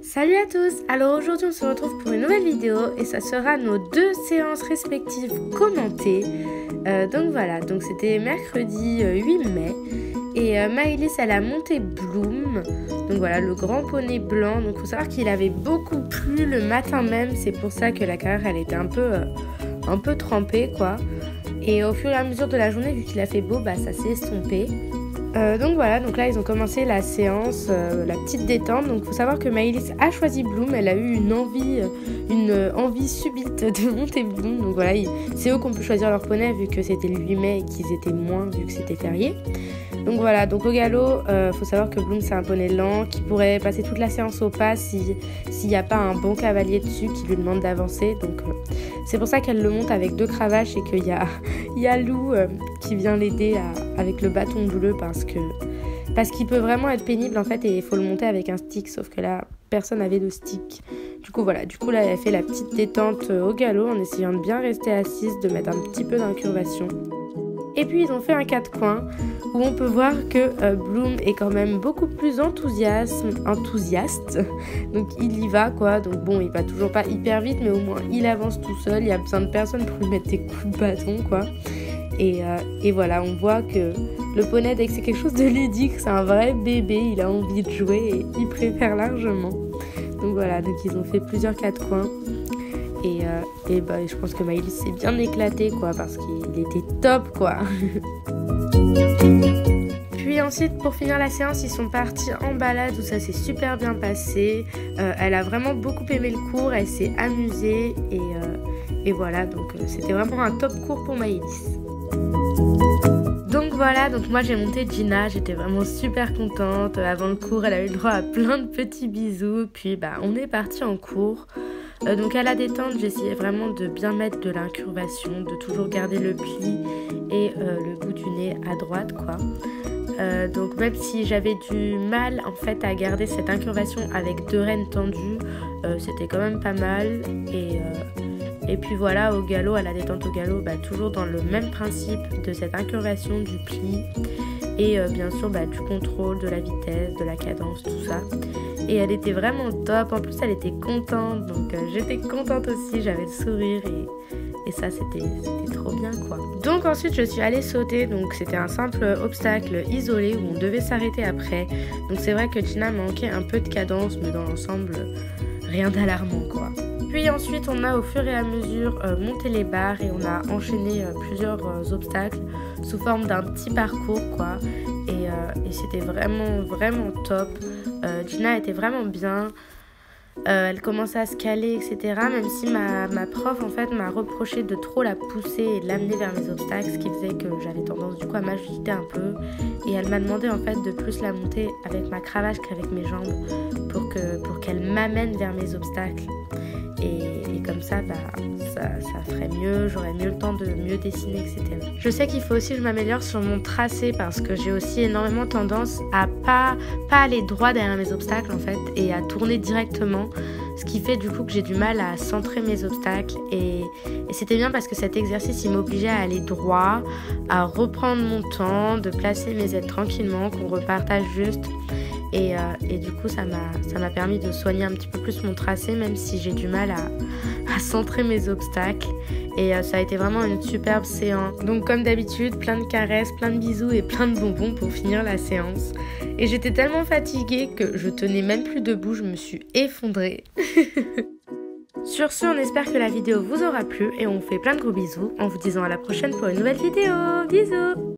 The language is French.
Salut à tous. Alors aujourd'hui on se retrouve pour une nouvelle vidéo et ça sera nos deux séances respectives commentées. Donc voilà, donc c'était mercredi 8 mai et Maëlys elle a monté Bloom, donc voilà le grand poney blanc. Donc faut savoir qu'il avait beaucoup plu le matin même, c'est pour ça que la carrière elle était un peu trempée quoi. Et au fur et à mesure de la journée, vu qu'il a fait beau, bah ça s'est estompé. Donc voilà, donc là ils ont commencé la séance, la petite détente. Donc faut savoir que Maëlys a choisi Bloom, elle a eu une envie subite de monter Bloom. Donc voilà, c'est eux qu'on peut choisir leur poney vu que c'était le 8 mai et qu'ils étaient moins vu que c'était férié. Donc voilà, donc au galop, faut savoir que Bloom c'est un poney lent qui pourrait passer toute la séance au pas s'il n'y a pas un bon cavalier dessus qui lui demande d'avancer. Donc c'est pour ça qu'elle le monte avec 2 cravaches et qu'il y a Lou qui vient l'aider avec le bâton bleu parce qu'il peut vraiment être pénible en fait et il faut le monter avec un stick, sauf que là personne n'avait de stick. Du coup voilà, là elle a fait la petite détente au galop en essayant de bien rester assise, de mettre un petit peu d'incurvation. Et puis ils ont fait un 4 coins où on peut voir que Bloom est quand même beaucoup plus enthousiaste. Donc il y va quoi. Donc bon, il va toujours pas hyper vite, mais au moins il avance tout seul. Il y a besoin de personne pour lui mettre des coups de bâton quoi. Et voilà, on voit que le poney, dès que c'est quelque chose de ludique, c'est un vrai bébé. Il a envie de jouer et il préfère largement. Donc voilà, donc ils ont fait plusieurs 4 coins. Et bah, je pense que Maëlys s'est bien éclaté quoi, parce qu'il était top quoi. Puis ensuite pour finir la séance ils sont partis en balade où ça s'est super bien passé. Elle a vraiment beaucoup aimé le cours, elle s'est amusée et voilà, donc c'était vraiment un top cours pour Maëlys. Donc voilà, donc moi j'ai monté Gina, j'étais vraiment super contente. Avant le cours elle a eu le droit à plein de petits bisous, puis bah on est parti en cours. Donc à la détente, j'essayais vraiment de bien mettre de l'incurvation, de toujours garder le pli et le bout du nez à droite quoi. Donc même si j'avais du mal en fait à garder cette incurvation avec 2 rênes tendues, c'était quand même pas mal. Et puis voilà, au galop, à la détente au galop, bah, toujours dans le même principe de cette incurvation, du pli et bien sûr bah, du contrôle, de la vitesse, de la cadence, tout ça. Et elle était vraiment top, en plus elle était contente, donc j'étais contente aussi, j'avais le sourire et ça c'était trop bien quoi. Donc ensuite je suis allée sauter, donc c'était un simple obstacle isolé où on devait s'arrêter après. Donc c'est vrai que Gina manquait un peu de cadence, mais dans l'ensemble rien d'alarmant quoi. Puis ensuite on a au fur et à mesure monté les barres et on a enchaîné plusieurs obstacles sous forme d'un petit parcours quoi. Et c'était vraiment top. Gina était vraiment bien. Elle commençait à se caler, etc. Même si ma prof en fait m'a reproché de trop la pousser et de l'amener vers mes obstacles, ce qui faisait que j'avais tendance du coup à m'agiter un peu. Et elle m'a demandé en fait de plus la monter avec ma cravache qu'avec mes jambes pour qu'elle m'amène vers mes obstacles. Et comme ça, bah, ça ferait mieux, j'aurais mieux le temps de mieux dessiner, etc. Je sais qu'il faut aussi que je m'améliore sur mon tracé parce que j'ai aussi énormément tendance à pas aller droit derrière mes obstacles en fait et à tourner directement, ce qui fait du coup que j'ai du mal à centrer mes obstacles et c'était bien parce que cet exercice il m'obligeait à aller droit, à reprendre mon temps, de placer mes aides tranquillement, qu'on repartage juste. Et du coup ça m'a permis de soigner un petit peu plus mon tracé même si j'ai du mal à centrer mes obstacles et ça a été vraiment une superbe séance. Donc comme d'habitude plein de caresses, plein de bisous et plein de bonbons pour finir la séance et j'étais tellement fatiguée que je tenais même plus debout, je me suis effondrée. Sur ce, on espère que la vidéo vous aura plu et on vous fait plein de gros bisous en vous disant à la prochaine pour une nouvelle vidéo. Bisous!